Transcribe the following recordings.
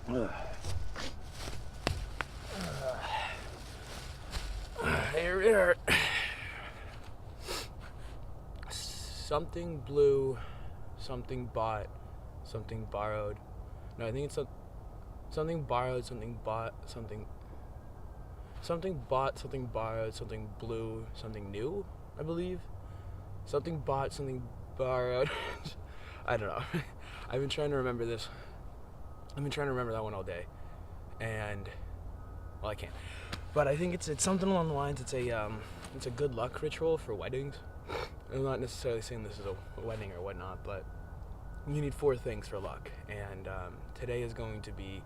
Ugh. Here we are. Something blue, something bought, something borrowed. No, I think it's something borrowed, something bought, something bought, something borrowed, something blue, something new, I believe. Something bought, something borrowed. I don't know. I've been trying to remember this. I've been trying to remember that one all day. And, well, I can't. But I think it's something along the lines, it's a good luck ritual for weddings. I'm not necessarily saying this is a wedding or whatnot, but you need 4 things for luck. And today is going to be,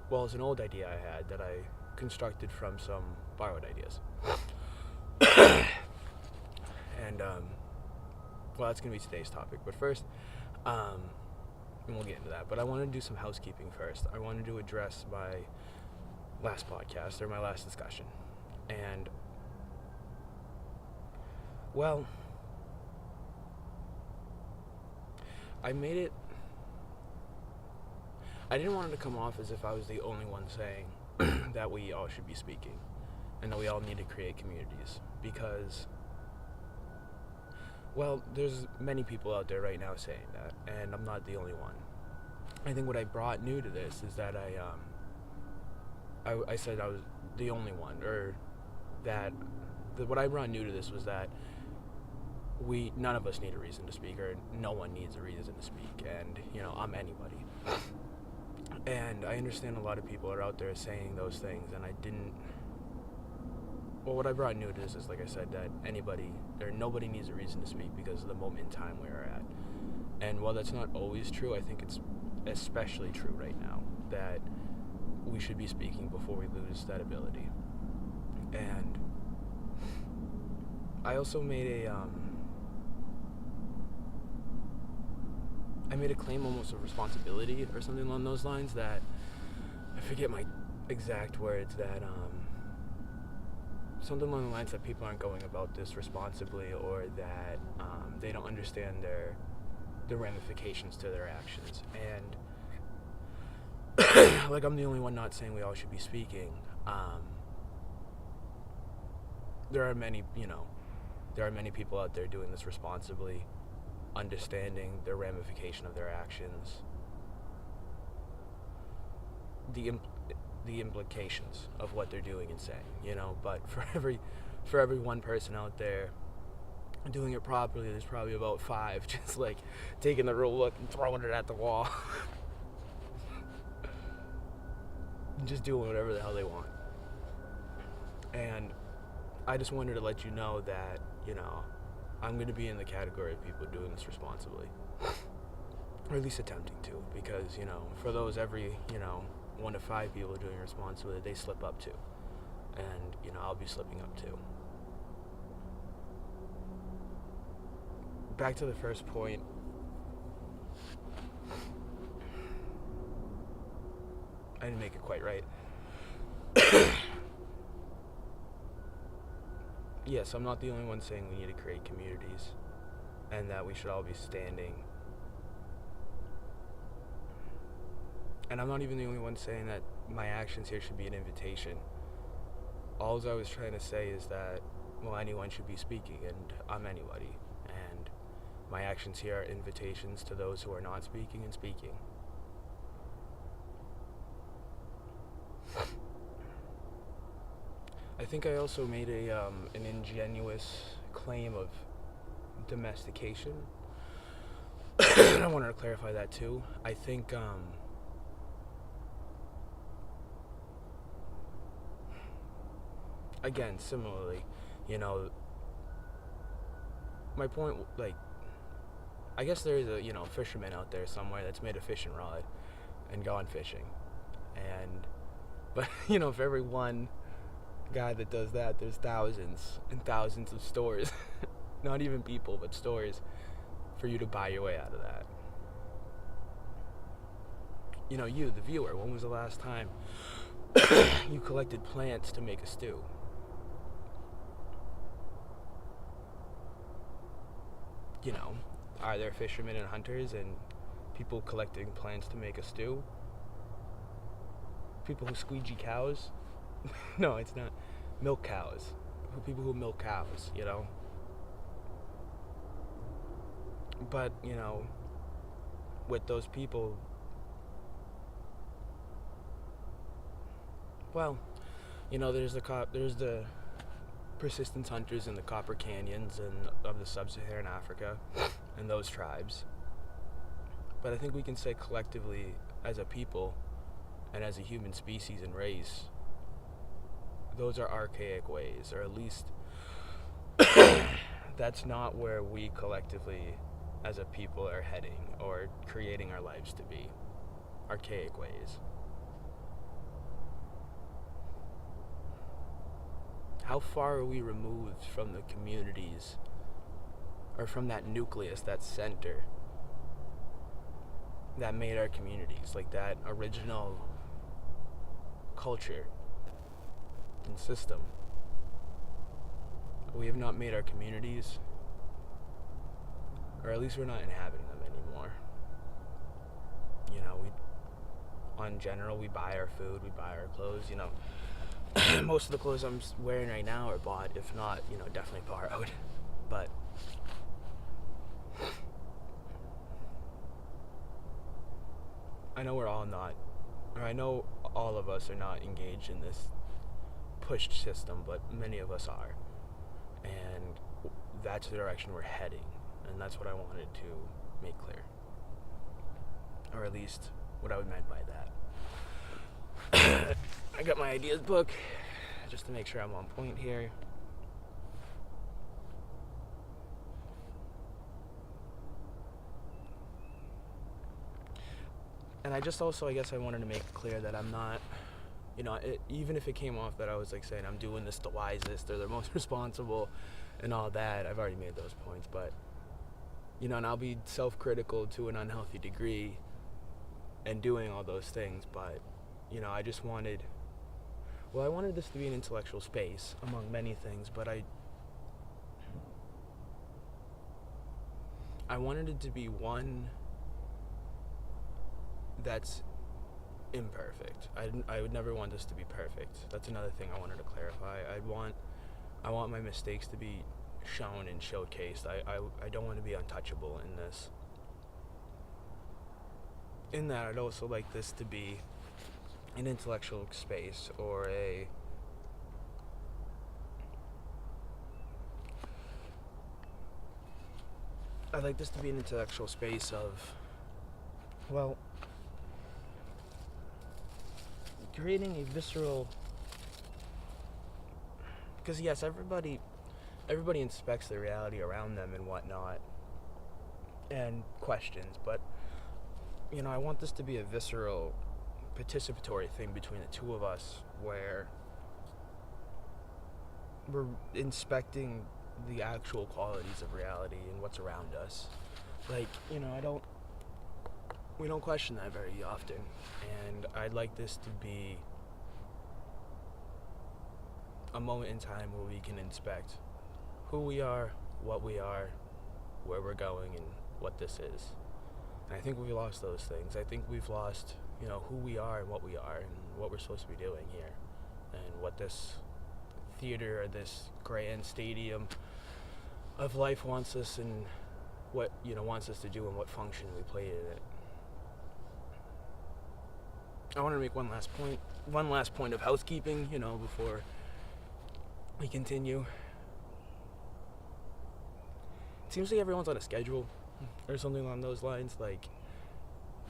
well, it's an old idea I had that I constructed from some borrowed ideas. And, well, that's going to be today's topic. But first, and we'll get into that. But I want to do some housekeeping first. I wanted to address my last podcast, or my last discussion. And, well, I didn't want it to come off as if I was the only one saying that we all should be speaking and that we all need to create communities, because, well, there's many people out there right now saying that, and I'm not the only one. I think what I brought new to this is that I said I was the only one, or that what I brought new to this was that none of us need a reason to speak, or no one needs a reason to speak, and, I'm anybody. And I understand a lot of people are out there saying those things, and what I brought new to this is, like I said, that nobody needs a reason to speak because of the moment in time we are at. And while that's not always true, I think it's especially true right now, that we should be speaking before we lose that ability. And I also made a claim almost of responsibility or something along those lines, that I forget my exact words, that something along the lines that people aren't going about this responsibly, or that they don't understand the ramifications to their actions. And like, I'm the only one not saying we all should be speaking. There are many people out there doing this responsibly, understanding the ramification of their actions, the implications of what they're doing and saying, but for every one person out there doing it properly, there's probably about 5 just like taking the real look and throwing it at the wall. Just doing whatever the hell they want. And I just wanted to let you know that, I'm going to be in the category of people doing this responsibly, or at least attempting to, because, for those every 1 to 5 people doing it responsibly, they slip up too, and I'll be slipping up too. Back to the first point. I didn't make it quite right. Yes, I'm not the only one saying we need to create communities, and that we should all be standing. And I'm not even the only one saying that my actions here should be an invitation. All I was trying to say is that, well, anyone should be speaking, and I'm anybody. And my actions here are invitations to those who are not speaking and speaking. I think I also made an ingenuous claim of domestication. I wanted to clarify that too. I think again, similarly, my point, like, I guess there is a fisherman out there somewhere that's made a fishing rod and gone fishing, but for every one guy that does that, there's thousands and thousands of stores, not even people, but stores, for you to buy your way out of that. You, the viewer, when was the last time you collected plants to make a stew? Are there fishermen and hunters and people collecting plants to make a stew, people who squeegee cows. No, it's not. Milk cows. People who milk cows, you know. But, you know, with those people, well, you know, there's the persistence hunters in the copper canyons and of the sub-Saharan Africa and those tribes. But I think we can say collectively as a people and as a human species and race, those are archaic ways, or at least that's not where we collectively as a people are heading or creating our lives to be. Archaic ways. How far are we removed from the communities, or from that nucleus, that center that made our communities, like that original culture and system? We have not made our communities, or at least we're not inhabiting them anymore. You know, on general, we buy our food, we buy our clothes, you know. Most of the clothes I'm wearing right now are bought, if not, you know, definitely borrowed. But I know we're all not, or I know all of us are not engaged in this pushed system, but many of us are. And that's the direction we're heading. And that's what I wanted to make clear. Or at least what I meant by that. I got my ideas book just to make sure I'm on point here. And I just also, I guess I wanted to make it clear that I'm not, you know, even if it came off that I was like saying I'm doing this the wisest or the most responsible and all that, I've already made those points, but, you know, and I'll be self-critical to an unhealthy degree and doing all those things, but, you know, I just wanted, well, I wanted this to be an intellectual space among many things, but I wanted it to be one that's imperfect. I would never want this to be perfect. That's another thing I wanted to clarify. I want my mistakes to be shown and showcased. I don't want to be untouchable in this. In that, I'd also like this to be an intellectual space, or I'd like this to be an intellectual space of, well, creating a visceral, because yes, everybody inspects the reality around them and whatnot, and questions, but, you know, I want this to be a visceral, participatory thing between the two of us, where we're inspecting the actual qualities of reality and what's around us. Like, you know, we don't question that very often, and I'd like this to be a moment in time where we can inspect who we are, what we are, where we're going, and what this is. And I think we've lost those things. I think we've lost, you know, who we are and what we're supposed to be doing here, and what this theater or this grand stadium of life wants us, and what, you know, wants us to do, and what function we play in it. I want to make one last point of housekeeping, you know, before we continue. It seems like everyone's on a schedule or something along those lines, like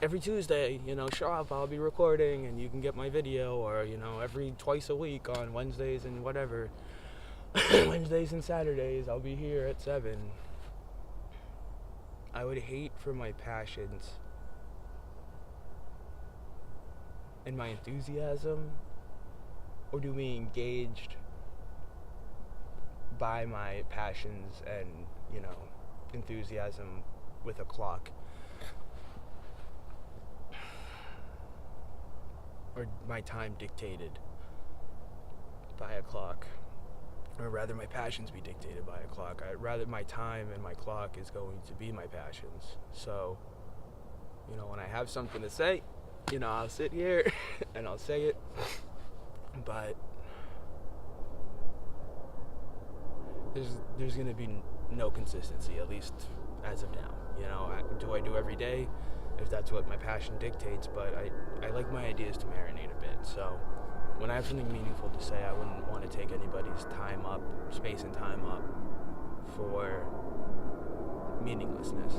every Tuesday, you know, show up, I'll be recording and you can get my video, or, you know, every twice a week on Wednesdays and whatever, Wednesdays and Saturdays, I'll be here at 7. I would hate for my passions and my enthusiasm, or to be engaged by my passions and, you know, enthusiasm with a clock, or my time dictated by a clock, or rather my passions be dictated by a clock. I'd rather my time and my clock is going to be my passions. So When I have something to say, I'll sit here and I'll say it. But there's going to be no consistency, at least as of now. Do I do every day? If that's what my passion dictates, but I like my ideas to marinate a bit. So when I have something meaningful to say, I wouldn't want to take anybody's time up, space and time up for meaninglessness.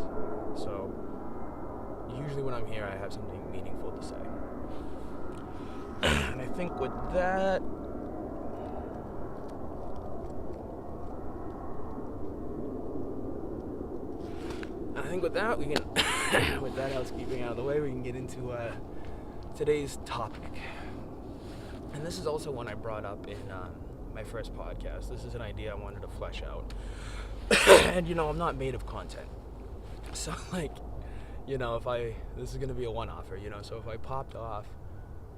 So usually when I'm here, I have something meaningful to say. And I think with that, we can, with that housekeeping out of the way, we can get into today's topic. And this is also one I brought up in my first podcast. This is an idea I wanted to flesh out. And I'm not made of content. So this is going to be a one-offer, so if I popped off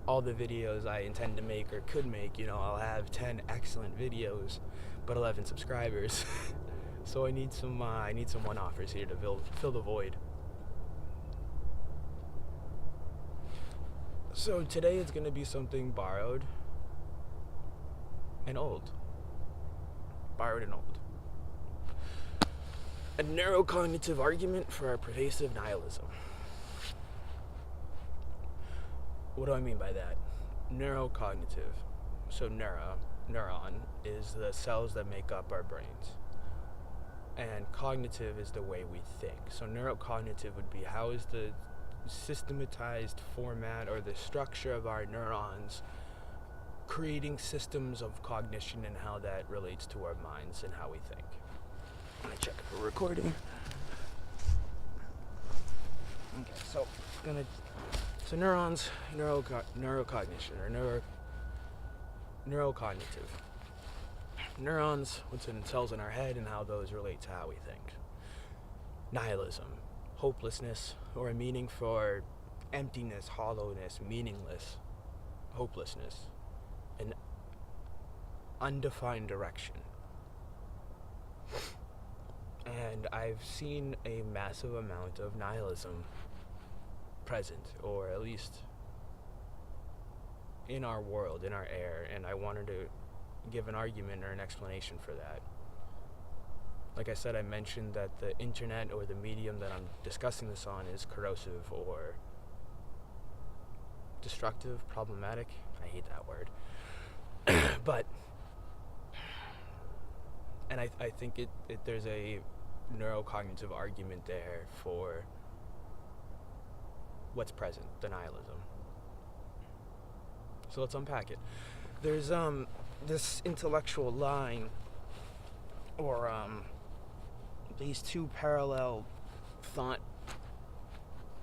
all the videos I intend to make or could make, I'll have 10 excellent videos, but 11 subscribers. So I need some one-offers here to fill the void. So today it's going to be something borrowed and old. Borrowed and old. A neurocognitive argument for our pervasive nihilism. What do I mean by that? Neurocognitive. So neuron is the cells that make up our brains. And cognitive is the way we think. So neurocognitive would be how is the systematized format or the structure of our neurons creating systems of cognition and how that relates to our minds and how we think. I'm gonna check if we're recording. Okay, so neurons, neurocognition or neurocognitive. Neurons, what's in cells in our head and how those relate to how we think. Nihilism, hopelessness, or a meaning for emptiness, hollowness, meaningless, hopelessness, an undefined direction. And I've seen a massive amount of nihilism present, or at least in our world, in our air, and I wanted to give an argument or an explanation for that. Like I said, I mentioned that the internet or the medium that I'm discussing this on is corrosive or destructive, problematic. I hate that word. But, and I think there's a neurocognitive argument there for what's present, the nihilism. So let's unpack it. There's this intellectual line, or these two parallel thought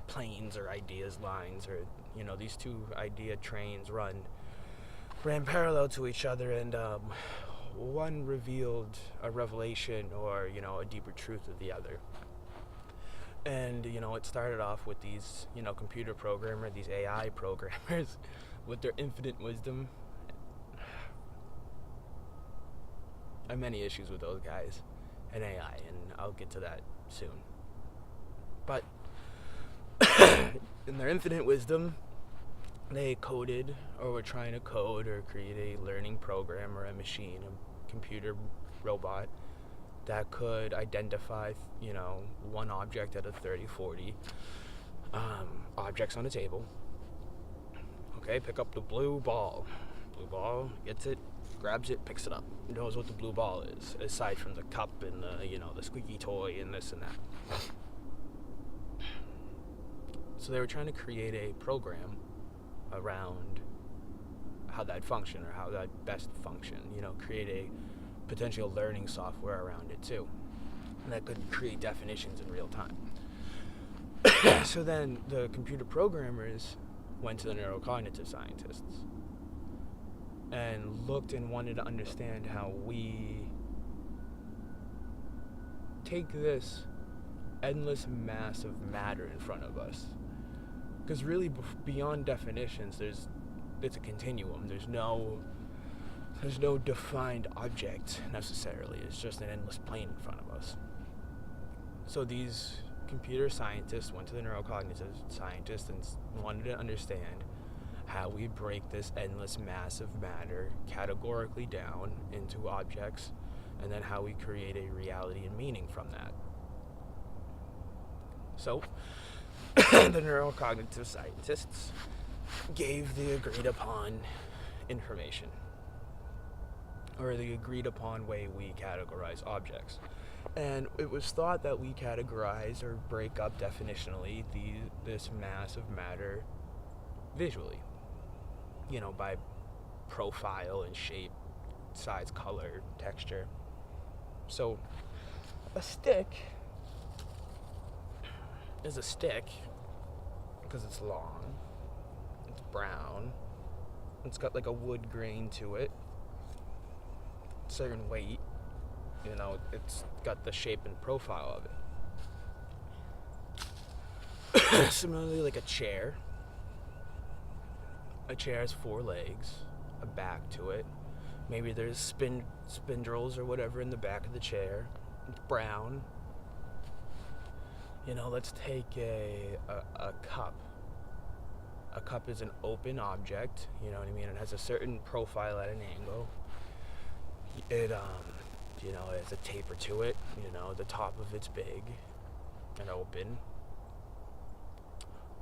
planes or ideas lines, or these two idea trains ran parallel to each other, and one revealed a revelation or a deeper truth of the other. And it started off with these computer programmers, these AI programmers with their infinite wisdom. I have many issues with those guys and AI, and I'll get to that soon. But in their infinite wisdom, they coded or were trying to code or create a learning program or a machine, a computer robot that could identify, one object out of 30, 40 objects on a table. Okay, pick up the blue ball. Blue ball gets it, grabs it, picks it up, knows what the blue ball is, aside from the cup and the squeaky toy and this and that. So they were trying to create a program around how that function or how that best function, create a potential learning software around it too, and that could create definitions in real time. So then the computer programmers went to the neurocognitive scientists and looked and wanted to understand how we take this endless mass of matter in front of us. Because really, beyond definitions, it's a continuum. There's no defined object necessarily. It's just an endless plane in front of us. So these computer scientists went to the neurocognitive scientists and wanted to understand how we break this endless mass of matter categorically down into objects, and then how we create a reality and meaning from that. So, the neurocognitive scientists gave the agreed upon information, or the agreed upon way we categorize objects. And it was thought that we categorize or break up definitionally this mass of matter visually, by profile and shape, size, color, texture. So a stick is a stick because it's long, it's brown, it's got like a wood grain to it, certain weight, it's got the shape and profile of it. Similarly, like a chair has 4 legs, a back to it. Maybe there's spindles or whatever in the back of the chair. It's brown. Let's take a cup. A cup is an open object, you know what I mean? It has a certain profile at an angle. It has a taper to it, the top of it's big and open.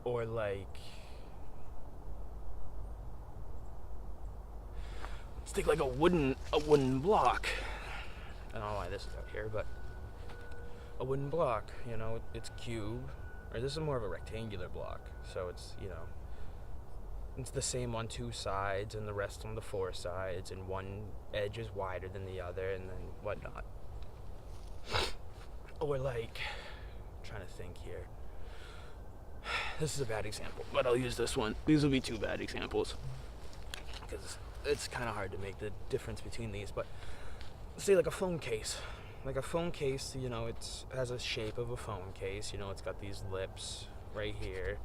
Or let's take like a wooden block. I don't know why this is out here, but a wooden block, it's cube, or this is more of a rectangular block, so it's, it's the same on 2 sides and the rest on the 4 sides, and one edge is wider than the other, and then whatnot. Or trying to think here. This is a bad example, but I'll use this one. These will be 2 bad examples, because it's kind of hard to make the difference between these, but say like a phone case. Like a phone case, it has a shape of a phone case, it's got these lips right here,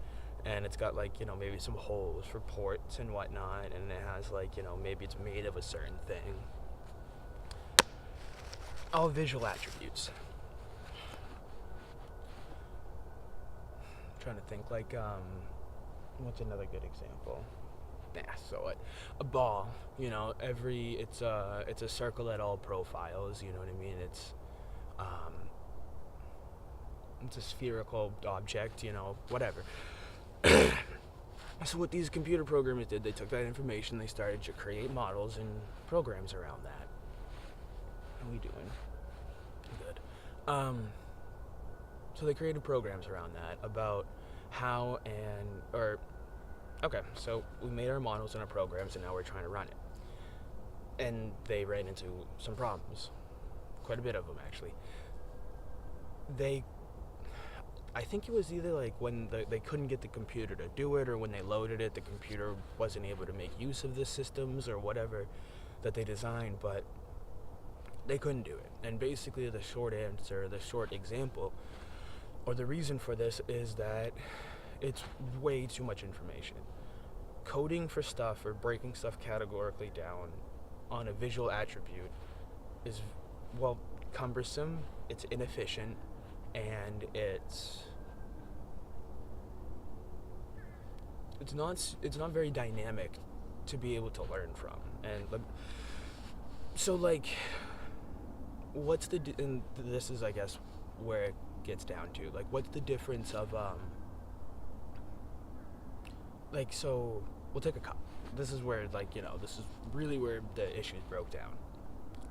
and it's got maybe some holes for ports and whatnot, and it has maybe it's made of a certain thing. All visual attributes. I'm trying to think what's another good example? So what? A ball, it's a circle at all profiles, you know what I mean? It's a spherical object, whatever. So what these computer programmers did, they took that information, they started to create models and programs around that. How are we doing? Good. So they created programs around that about how okay, so we made our models and our programs, and now we're trying to run it. And they ran into some problems. Quite a bit of them, actually. I think it was either when they couldn't get the computer to do it, or when they loaded it, the computer wasn't able to make use of the systems or whatever that they designed, but they couldn't do it. And basically the short answer, the short example, or the reason for this is that it's way too much information. Coding for stuff or breaking stuff categorically down on a visual attribute is, cumbersome, it's inefficient, and it's not very dynamic to be able to learn from. And so what's and this is, I guess, where it gets down to, what's the difference of so we'll take a cup. This is where this is really where the issues broke down.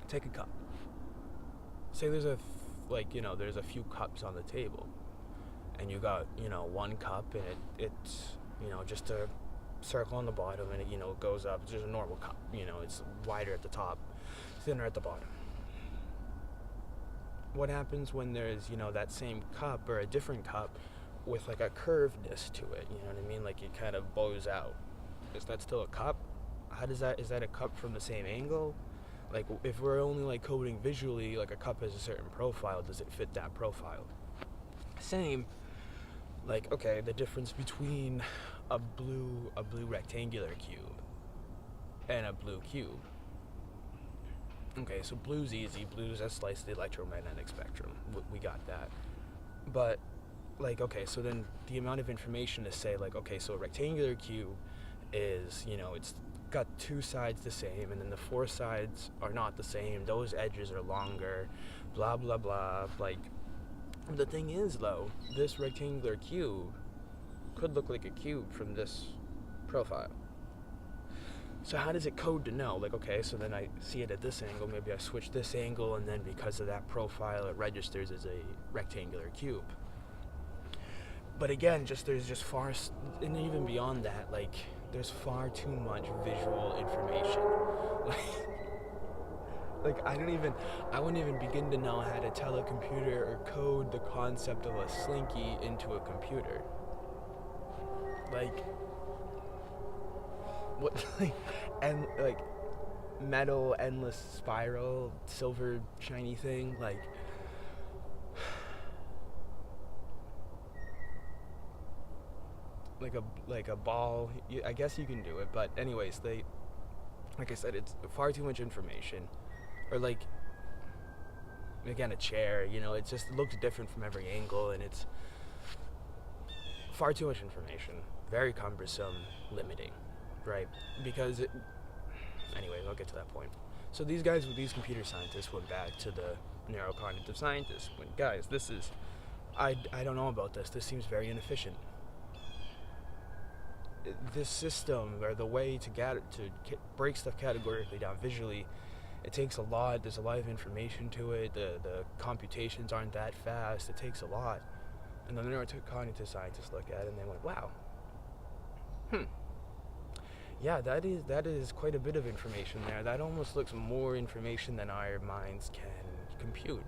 Take a cup. Say there's there's a few cups on the table, and you got one cup, and it's just a circle on the bottom, and it goes up. It's just a normal cup, it's wider at the top, thinner at the bottom. What happens when there's that same cup or a different cup with a curvedness to it, you know what I mean? It kind of bows out. Is that still a cup? Is that a cup from the same angle? If we're only coding visually, a cup has a certain profile, does it fit that profile? Same, okay, the difference between a blue rectangular cube and a blue cube. Okay, so blue's easy. Blue's a slice of the electromagnetic spectrum. We got that. But like, okay, so then the amount of information to say, like, okay, so a rectangular cube is, it's got two sides the same, and then the four sides are not the same, those edges are longer, blah, blah, blah. Like, the thing is, though, this rectangular cube could look like a cube from this profile. So how does it code to know? Like, okay, so then I see it at this angle, maybe I switch this angle, and then because of that profile, it registers as a rectangular cube. But again, there's just far, and even beyond that, like, there's far too much visual information. Like, I wouldn't even begin to know how to tell a computer or code the concept of a slinky into a computer. Like, what, and like, metal, endless spiral, silver, shiny thing, like, like a ball. I guess you can do it, but anyways, like I said, it's far too much information. Or like, again, a chair, it just looks different from every angle, and it's far too much information, very cumbersome, limiting, right? Because anyways, I'll get to that point. So these computer scientists went back to the neurocognitive scientists, went, guys, I don't know about this seems very inefficient. This system, or the way to break stuff categorically down visually, it takes a lot. There's a lot of information to it. The computations aren't that fast. It takes a lot. And the neurocognitive scientists look at it and they went, wow. Yeah, that is quite a bit of information there. That almost looks more information than our minds can compute.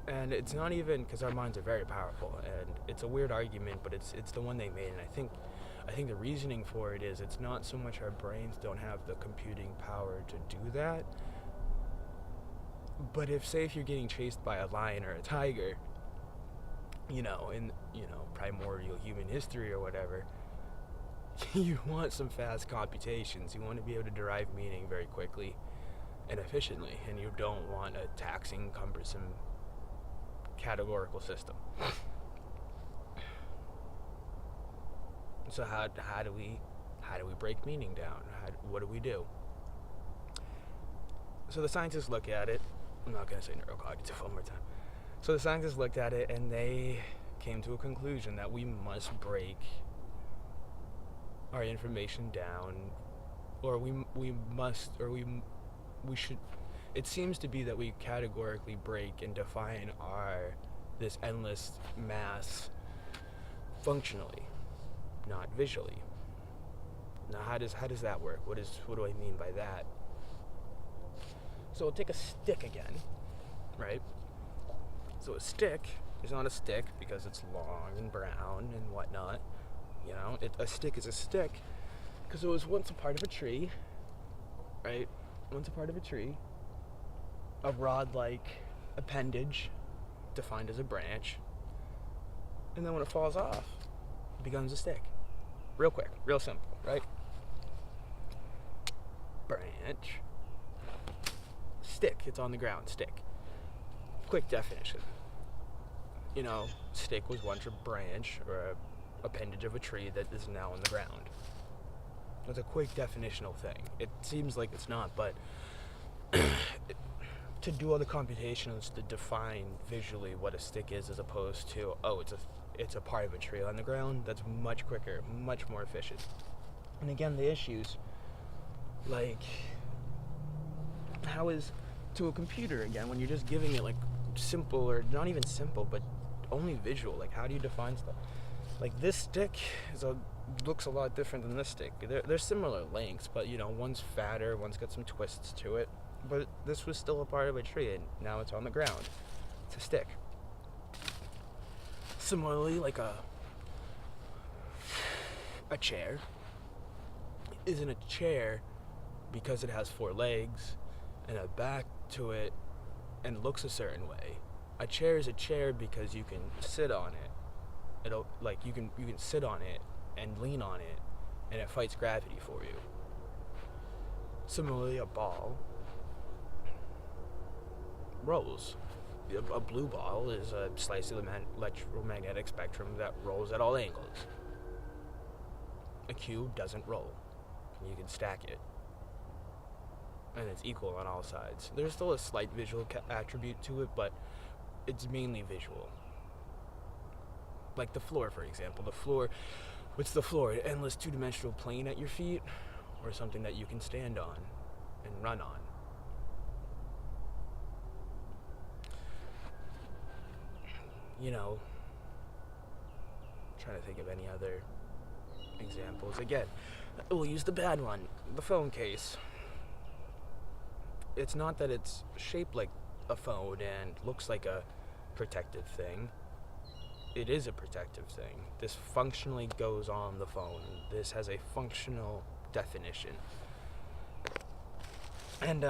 And it's not even because our minds are very powerful, and it's a weird argument, but it's the one they made, and I think the reasoning for it is it's not so much our brains don't have the computing power to do that, but if you're getting chased by a lion or a tiger, in primordial human history or whatever, you want some fast computations. You want to be able to derive meaning very quickly and efficiently, and you don't want a taxing, cumbersome categorical system. So how do we break meaning down? What do we do? So the scientists look at it. I'm not going to say neurocognitive one more time. So the scientists looked at it and they came to a conclusion that we must break our information down, or we should. It seems to be that we categorically break and define this endless mass functionally, not visually. Now, how does that work? What do I mean by that? So we'll take a stick again, right? So a stick is not a stick because it's long and brown and whatnot. A stick is a stick because it was once a part of a tree, right? Once a part of a tree. A rod-like appendage defined as a branch, and then when it falls off, it becomes a stick. Real quick, real simple, right? Branch, stick, it's on the ground, stick. Quick definition. Stick was once a branch or a appendage of a tree that is now on the ground. That's a quick definitional thing. It seems like it's not, but to do all the computations to define visually what a stick is as opposed to, it's a part of a tree on the ground, that's much quicker, much more efficient. And again, the issues, like, how is, to a computer, again, when you're just giving it, like, simple, or not even simple, but only visual, like, how do you define stuff? Like, this stick looks a lot different than this stick. They're similar lengths, but, one's fatter, one's got some twists to it. But this was still a part of a tree, and now it's on the ground. It's a stick. Similarly, like a chair isn't a chair because it has four legs and a back to it and looks a certain way. A chair is a chair because you can sit on it. You can sit on it and lean on it, and it fights gravity for you. Similarly, a ball rolls. a blue ball is a slice of the electromagnetic spectrum that rolls at all angles. A cube doesn't roll. You can stack it, and it's equal on all sides. There's still a slight visual attribute to it, but it's mainly visual. Like the floor, for example. What's the floor? An endless two-dimensional plane at your feet, or something that you can stand on and run on? You know, I'm trying to think of any other examples. Again, we'll use the bad one, the phone case. It's not that it's shaped like a phone and looks like a protective thing. It is a protective thing. This functionally goes on the phone. This has a functional definition. And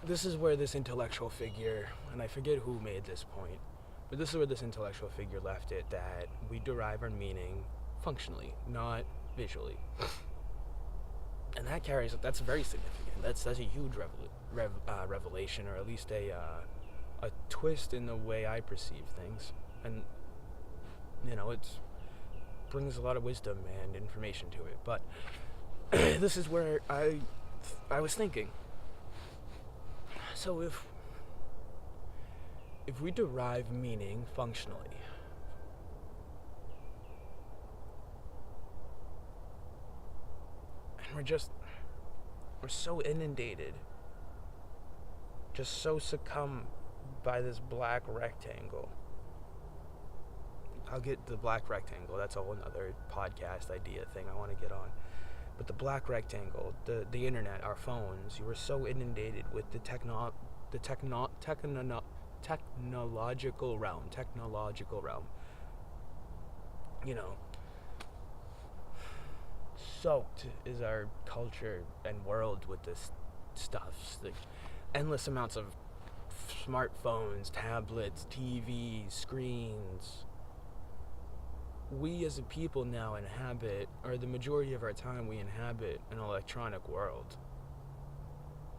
this is where this intellectual figure, and I forget who made this point, but this is where this intellectual figure left it, that we derive our meaning functionally, not visually. And that's very significant. That's a huge revelation, or at least a twist in the way I perceive things. And, you know, it brings a lot of wisdom and information to it. But this is where I was thinking. So if we derive meaning functionally, and we're so inundated, just so succumbed by this black rectangle. I'll get the black rectangle, that's a whole nother podcast idea thing I want to get on. But the black rectangle, the internet, our phones, you were so inundated with the technological realm. You know, soaked is our culture and world with this stuff. Like endless amounts of smartphones, tablets, TVs, screens. We as a people now inhabit, or the majority of our time we inhabit, an electronic world,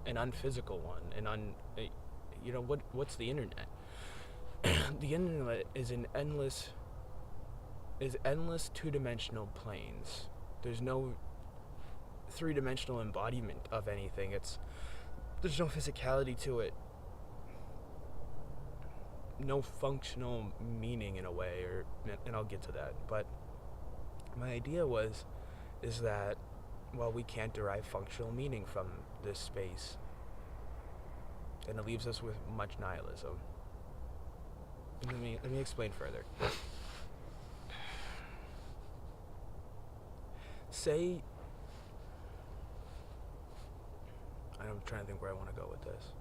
an unphysical one, what's the internet? The internet is endless two-dimensional planes. There's no three-dimensional embodiment of anything. There's no physicality to it. No functional meaning in a way, and I'll get to that. But my idea is that, well, we can't derive functional meaning from this space, and it leaves us with much nihilism. Let me explain further. Say, I'm trying to think where I want to go with this.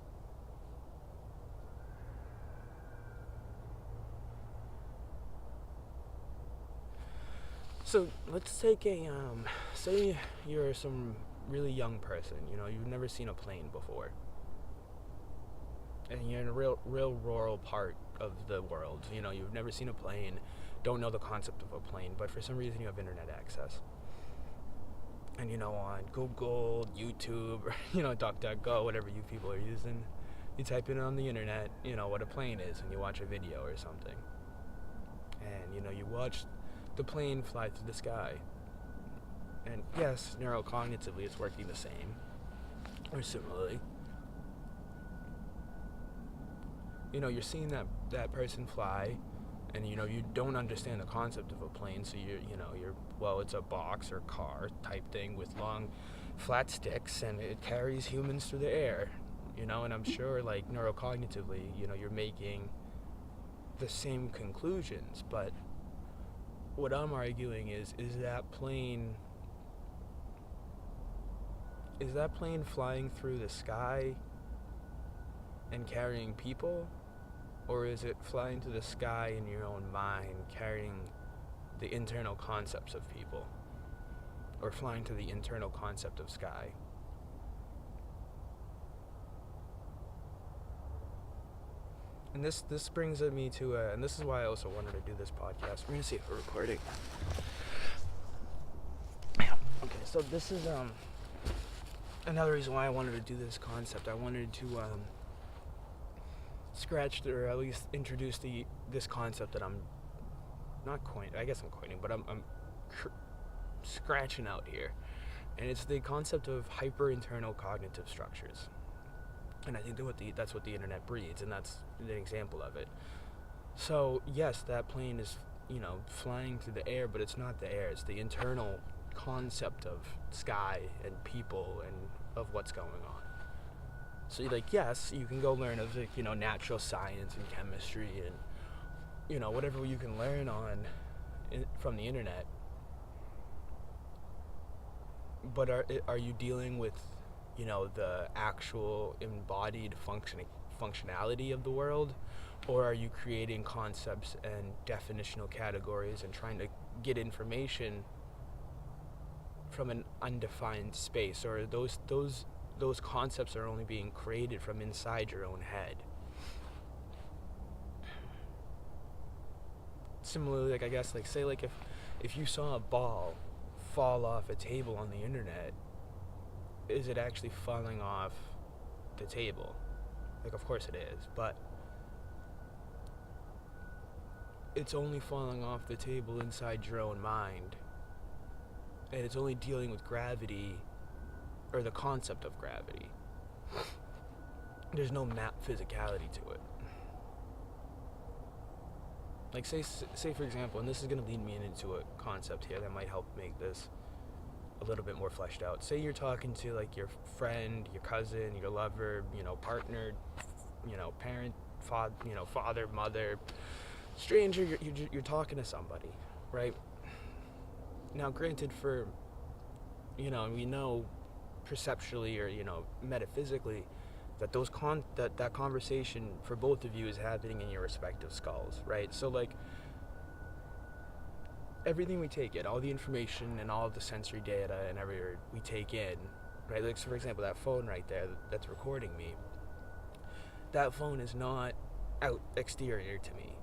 So let's take say you're some really young person, you've never seen a plane before. And you're in a real rural part of the world, you've never seen a plane, don't know the concept of a plane, but for some reason you have internet access. And on Google, YouTube, or DuckDuckGo, whatever you people are using, you type in on the internet, what a plane is, and you watch a video or something. And you watch the plane fly through the sky. And yes, neurocognitively it's working the same, or similarly. You're seeing that person fly, and you don't understand the concept of a plane, so it's a box or car type thing with long flat sticks, and it carries humans through the air, and I'm sure neurocognitively, you're making the same conclusions, but what I'm arguing is that plane flying through the sky and carrying people? Or is it flying to the sky in your own mind, carrying the internal concepts of people? Or flying to the internal concept of sky? And this brings me to, and this is why I also wanted to do this podcast. We're going to see if we're recording. Okay, so this is another reason why I wanted to do this concept. I wanted to scratched or at least introduced this concept that I'm not coining. I guess I'm coining, but I'm scratching out here, and it's the concept of hyper internal cognitive structures. And I think that's what the internet breeds, and that's an example of it. So yes, that plane is flying through the air, but it's not the air. It's the internal concept of sky and people and of what's going on. So yes, you can go learn of natural science and chemistry and whatever you can learn from the internet. But are you dealing with the actual embodied functionality of the world, or are you creating concepts and definitional categories and trying to get information from an undefined space, or those concepts are only being created from inside your own head? Similarly, I guess, say if you saw a ball fall off a table on the internet, is it actually falling off the table? Of course it is, but it's only falling off the table inside your own mind, and it's only dealing with gravity, or the concept of gravity. There's no map physicality to it. Say for example, and this is going to lead me into a concept here that might help make this a little bit more fleshed out. Say you're talking to your friend, your cousin, your lover, partner, parent, father, mother, stranger. You're talking to somebody, right? Now, granted, we know perceptually or metaphysically that that conversation for both of you is happening in your respective skulls, right? So everything we take in, all the information and all of the sensory data and everything we take in, right? So for example, that phone right there that's recording me, that phone is not out exterior to me.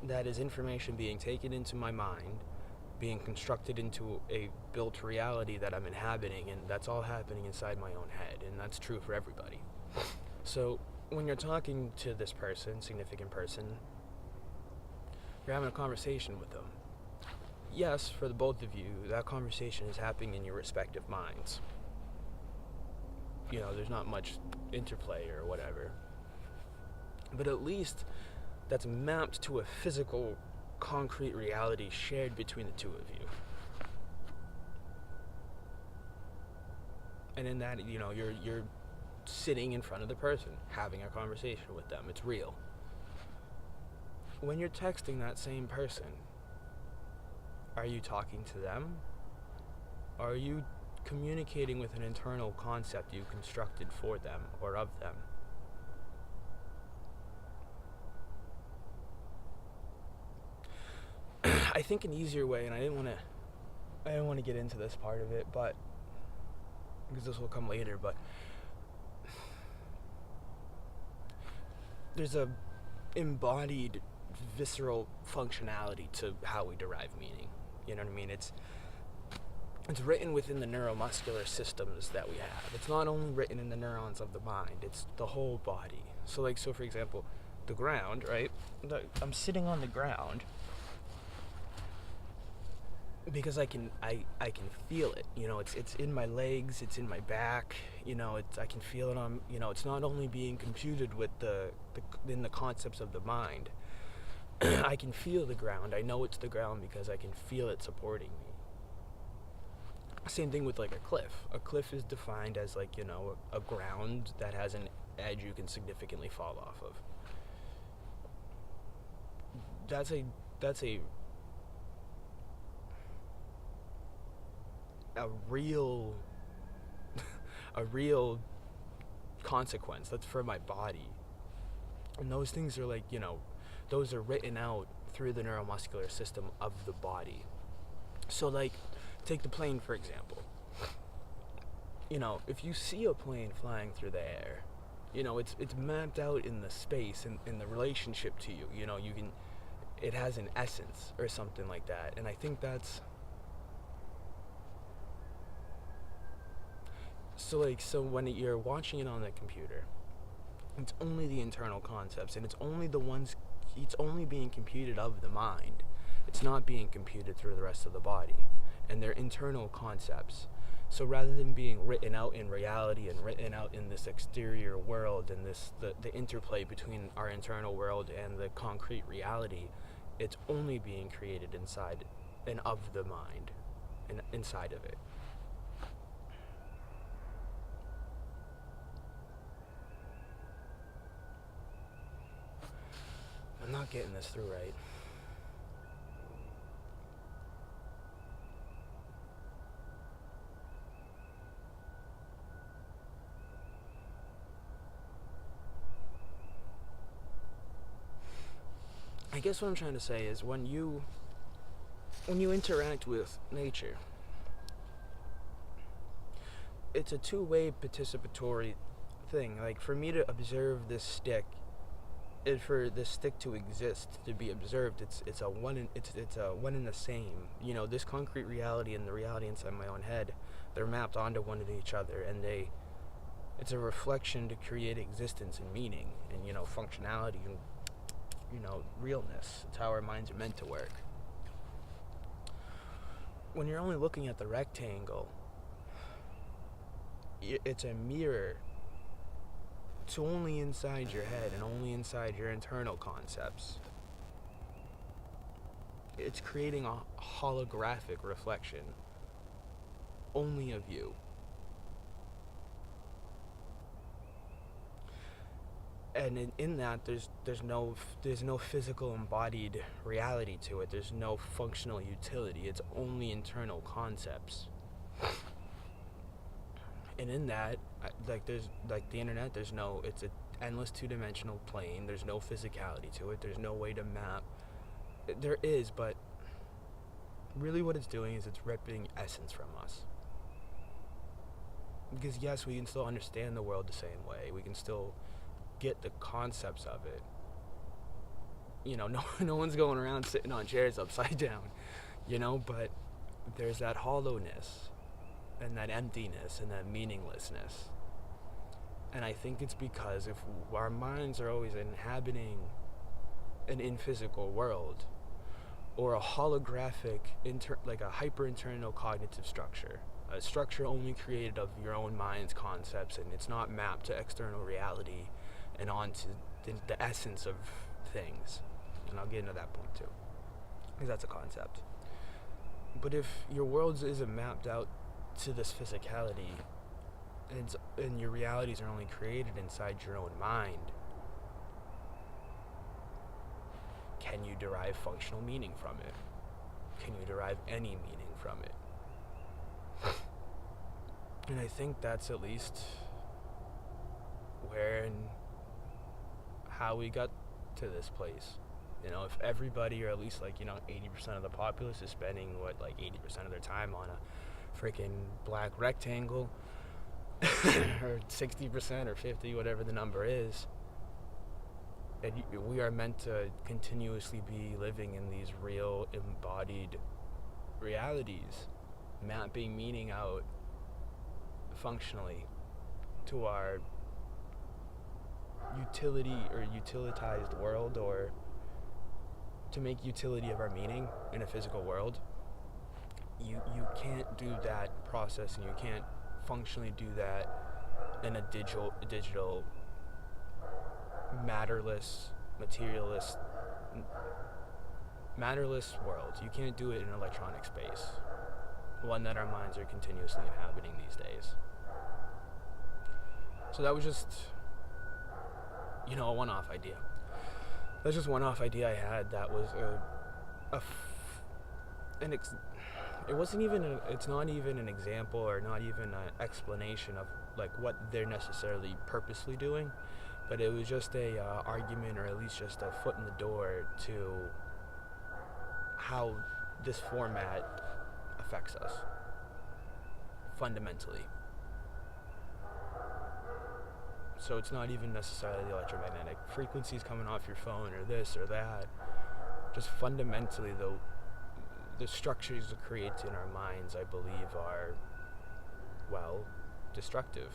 That is information being taken into my mind, being constructed into a built reality that I'm inhabiting, and that's all happening inside my own head, and that's true for everybody. So when you're talking to this person, significant person, you're having a conversation with them. Yes, for the both of you, that conversation is happening in your respective minds. There's not much interplay or whatever. But at least that's mapped to a physical, concrete reality shared between the two of you. And in that, you're sitting in front of the person, having a conversation with them. It's real. When you're texting that same person, are you talking to them? Are you communicating with an internal concept you constructed for them or of them? I think an easier way, and I didn't want to get into this part of it, but because this will come later, but there's a embodied visceral functionality to how we derive meaning. You know what I mean? It's written within the neuromuscular systems that we have. It's not only written in the neurons of the mind, it's the whole body. So for example, the ground, right? I'm sitting on the ground because I can feel it. It's in my legs, it's in my back. I can feel it on. It's not only being computed with in the concepts of the mind. I can feel the ground. I know it's the ground because I can feel it supporting me. Same thing with a cliff. A cliff is defined as a ground that has an edge you can significantly fall off of. That's a real consequence. That's for my body. And those things are those are written out through the neuromuscular system of the body. So take the plane for example. If you see a plane flying through the air, it's mapped out in the space and in the relationship to you. It has an essence or something like that. And I think that's so when you're watching it on the computer, It's only the internal concepts, and it's only being computed of the mind. It's not being computed through the rest of the body, and they're internal concepts. So rather than being written out in reality and written out in this exterior world and the interplay between our internal world and the concrete reality, it's only being created inside and of the mind, and inside of it. I'm not getting this through right. I guess what I'm trying to say is when you interact with nature, it's a two-way participatory thing. Like, for me to observe this stick, and for this stick to exist, to be observed, it's a one and the same. You know, this concrete reality and the reality inside my own head, they're mapped onto one of each other, and it's a reflection to create existence and meaning and, you know, functionality and, you know, realness. It's how our minds are meant to work. When you're only looking at the rectangle, it's a mirror to only inside your head and only inside your internal concepts. It's creating a holographic reflection only of you. And in that, there's no physical embodied reality to it. There's no functional utility. It's only internal concepts. And in that, there's like the internet. It's an endless two-dimensional plane. There's no physicality to it. There's no way to map. There is, but really, what it's doing is it's ripping essence from us. Because yes, we can still understand the world the same way. We can still get the concepts of it. You know, no one's going around sitting on chairs upside down, you know, but there's that hollowness and that emptiness and that meaninglessness. And I think it's because if our minds are always inhabiting an in-physical world, or a holographic, like a hyper-internal cognitive structure, a structure only created of your own mind's concepts, and it's not mapped to external reality and onto the essence of things. And I'll get into that point too, because that's a concept. But if your world isn't mapped out to this physicality, and your realities are only created inside your own mind, can you derive functional meaning from it? Can you derive any meaning from it? And I think that's at least where and how we got to this place. You know, if everybody, or at least 80% of the populace is spending 80% of their time on a freaking black rectangle, or 60% or 50, whatever the number is, and we are meant to continuously be living in these real embodied realities, mapping meaning out functionally to our utility or utilitized world, or to make utility of our meaning in a physical world. You can't do that process, and you can't functionally do that in a digital matterless world. You can't do it in an electronic space, one that our minds are continuously inhabiting these days. So that was just a one-off idea. That's just one-off idea I had. That was it's not even an example, or not even an explanation of what they're necessarily purposely doing, but it was just a argument, or at least just a foot in the door to how this format affects us fundamentally. So it's not even necessarily the electromagnetic frequencies coming off your phone, or this or that. Just fundamentally, the structures it creates in our minds, I believe, are, destructive,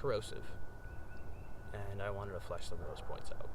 corrosive, and I wanted to flesh some of those points out.